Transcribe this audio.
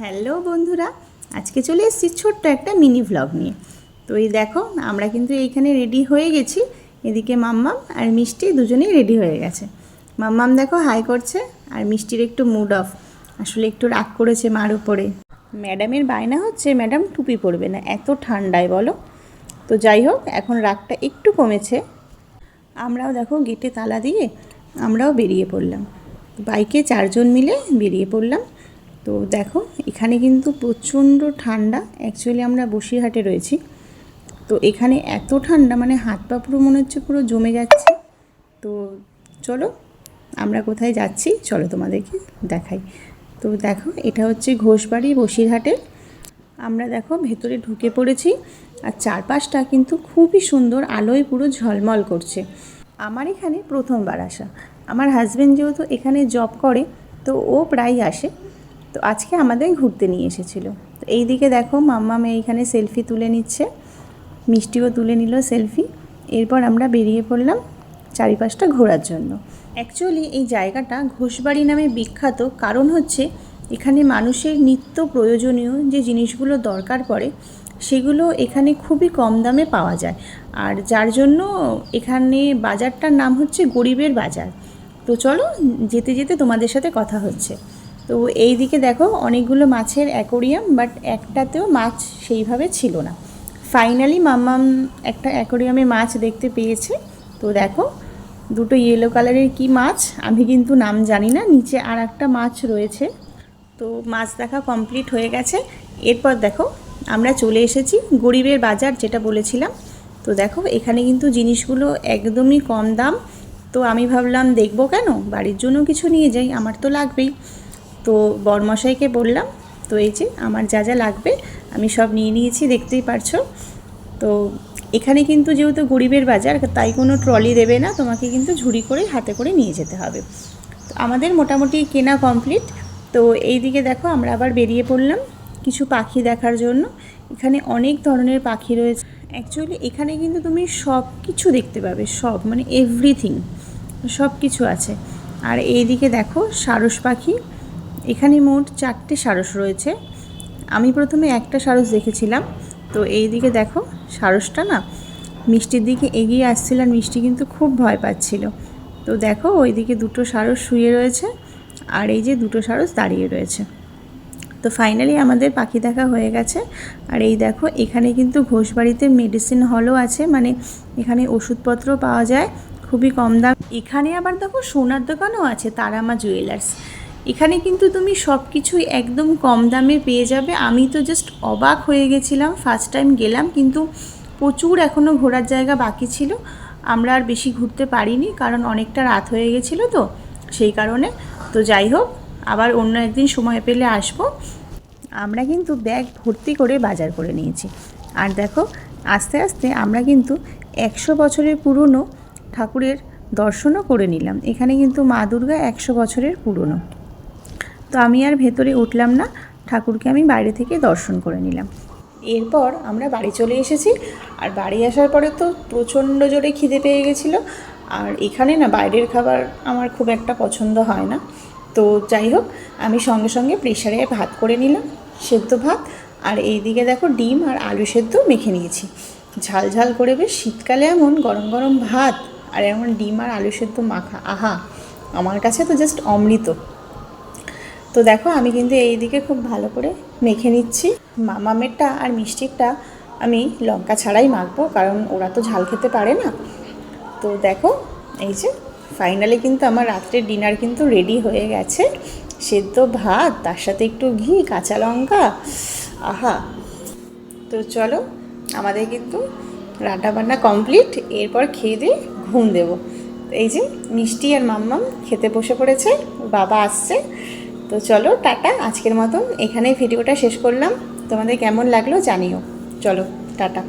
Hello বন্ধুরা, আজকে চলে এসেছি ছোট্ট একটা মিনি ভ্লগ নিয়ে। তো এই দেখো, আমরা কিন্তু এইখানে রেডি হয়ে গেছি। এদিকে মাম্মাম আর মিষ্টি দুজনেই রেডি হয়ে গেছে। মাম্মাম দেখো হাই করছে, আর মিষ্টির একটু মুড অফ, আসলে একটু রাগ করেছে মার উপরে। ম্যাডামের বায়না হচ্ছে ম্যাডাম টুপি পরবে না এত ঠান্ডায়, বলো। তো যাই হোক, এখন রাগটা একটু কমেছে। আমরাও দেখো গেটে তালা দিয়ে আমরাও বেরিয়ে পড়লাম। বাইকে 4 জন মিলে বেরিয়ে পড়লাম। তো দেখো, এখানে কিন্তু প্রচণ্ড ঠান্ডা। অ্যাকচুয়ালি আমরা বসিরহাটে রয়েছি, তো এখানে এত ঠান্ডা, মানে হাত পা পুরো মনে হচ্ছে পুরো জমে যাচ্ছে। তো চলো আমরা কোথায় যাচ্ছি, চলো তোমাদেরকে দেখাই। তো দেখো, এটা হচ্ছে ঘোষবাড়ি বসিরহাটের। আমরা দেখো ভেতরে ঢুকে পড়েছি, আর চারপাশটা কিন্তু খুবই সুন্দর, আলোয় পুরো ঝলমল করছে। আমার এখানে প্রথমবার আসা। আমার হাজব্যান্ড যেহেতু এখানে জব করে, তো ও প্রায় আসে। তো আজকে আমাদের ঘুরতে নিয়ে এসেছিলো। তো এই দিকে দেখো মাম্মা মেয়ে এইখানে সেলফি তুলে নিচ্ছে, মিষ্টিও তুলে নিল সেলফি। এরপর আমরা বেরিয়ে পড়লাম চারিপাশটা ঘোরার জন্য। অ্যাকচুয়ালি এই জায়গাটা ঘোষবাড়ি নামে বিখ্যাত, কারণ হচ্ছে এখানে মানুষের নিত্য প্রয়োজনীয় যে জিনিসগুলো দরকার পড়ে সেগুলো এখানে খুবই কম দামে পাওয়া যায়। আর যার জন্য এখানে বাজারটার নাম হচ্ছে গরিবের বাজার। তো চলো যেতে যেতে তোমাদের সাথে কথা হচ্ছে। তো এই দিকে দেখো অনেকগুলো মাছের অ্যাকোরিয়াম, বাট একটাতেও মাছ সেইভাবে ছিল না। ফাইনালি মাম্মাম একটা অ্যাকোরিয়ামে মাছ দেখতে পেয়েছে। তো দেখো দুটো ইয়েলো কালারের কি মাছ, আমি কিন্তু নাম জানি না। নিচে আর একটা মাছ রয়েছে। তো মাছ দেখা কমপ্লিট হয়ে গেছে। এরপর দেখো আমরা চলে এসেছি গরিবের বাজার, যেটা বলেছিলাম। তো দেখো এখানে কিন্তু জিনিসগুলো একদমই কম দাম। তো আমি ভাবলাম দেখবো কেন, বাড়ির জন্য কিছু নিয়ে যাই, আমার তো লাগবেই। তো বরমশাইকে বললাম, তো এই যে আমার যা যা লাগবে আমি সব নিয়ে নিয়েছি, দেখতেই পারছো। তো এখানে কিন্তু যেহেতু গরিবের বাজার, তাই কোনো ট্রলি দেবে না, তোমাকে কিন্তু ঝুড়ি করে হাতে করে নিয়ে যেতে হবে। তো আমাদের মোটামুটি কেনা কমপ্লিট। তো এই দিকে দেখো আমরা আবার বেরিয়ে পড়লাম কিছু পাখি দেখার জন্য। এখানে অনেক ধরনের পাখি রয়েছে। অ্যাকচুয়ালি এখানে কিন্তু তুমি সব কিছু দেখতে পাবে, সব মানে এভরিথিং, সব কিছু আছে। আর এই দিকে দেখো সারস পাখি, এখানে মোট 4টে সারস রয়েছে। আমি প্রথমে একটা সারস দেখেছিলাম। তো এই দিকে দেখো সারসটা না মিষ্টির দিকে এগিয়ে আসছিল, আর মিষ্টি কিন্তু খুব ভয় পাচ্ছিল। তো দেখো ওই দিকে দুটো সারস শুয়ে রয়েছে, আর এই যে দুটো সারস দাঁড়িয়ে রয়েছে। তো ফাইনালি আমাদের পাখি দেখা হয়ে গেছে। আর এই দেখো এখানে কিন্তু ঘোষবাড়িতে মেডিসিন হলও আছে, মানে এখানে ওষুধপত্র পাওয়া যায় খুবই কম দাম। এখানে আবার দেখো সোনার দোকানও আছে, তারামা জুয়েলার্স। এখানে কিন্তু তুমি সব কিছুই একদম কম দামে পেয়ে যাবে। আমি তো জাস্ট অবাক হয়ে গেছিলাম, ফার্স্ট টাইম গেলাম, কিন্তু প্রচুর এখনও ঘোরার জায়গা বাকি ছিল। আমরা আর বেশি ঘুরতে পারিনি, কারণ অনেকটা রাত হয়ে গেছিলো, তো সেই কারণে। তো যাই হোক, আবার অন্য একদিন সময় পেলে আসবো। আমরা কিন্তু ব্যাগ ভর্তি করে বাজার করে নিয়েছি। আর দেখো আস্তে আস্তে আমরা কিন্তু 100 বছরের পুরনো ঠাকুরের দর্শনও করে নিলাম। এখানে কিন্তু মা দুর্গা 100 বছরের পুরনো। তো আমি আর ভেতরে উঠলাম না, ঠাকুরকে আমি বাইরে থেকে দর্শন করে নিলাম। এরপর আমরা বাড়ি চলে এসেছি। আর বাড়ি আসার পরে তো প্রচণ্ড জোরে খিদে পেয়ে গেছিলো। আর এখানে না বাইরের খাবার আমার খুব একটা পছন্দ হয় না। তো যাই হোক, আমি সঙ্গে সঙ্গে প্রেশারে ভাত করে নিলাম, সেদ্ধ ভাত। আর এই দিকে দেখো ডিম আর আলু সেদ্ধ মেখে নিয়েছি, ঝাল ঝাল করে। বেশ শীতকালে এমন গরম গরম ভাত আর এমন ডিম আর আলু সেদ্ধ মাখা, আহা, আমার কাছে তো জাস্ট অমৃত। তো দেখো আমি কিন্তু এই দিকে খুব ভালো করে মেখে নিচ্ছি। মামামেরটা আর মিষ্টিরটা আমি লঙ্কা ছাড়াই মাখবো, কারণ ওরা তো ঝাল খেতে পারে না। তো দেখো এই যে ফাইনালি কিন্তু আমার রাত্রের ডিনার কিন্তু রেডি হয়ে গেছে। সেদ্ধ ভাত, তার সাথে একটু ঘি, কাঁচা লঙ্কা, আহা। তো চলো আমাদের কিন্তু রান্নাবান্না কমপ্লিট। এরপর খেয়ে দিয়ে ঘুম দেবো। এই যে মিষ্টি আর মাম্মাম খেতে বসে পড়েছে, বাবা আসছে। তো চলো টাটা, আজকের মতন এখানেই ভিডিওটা শেষ করলাম। তোমাদের কেমন লাগলো জানিও। চলো টাটা।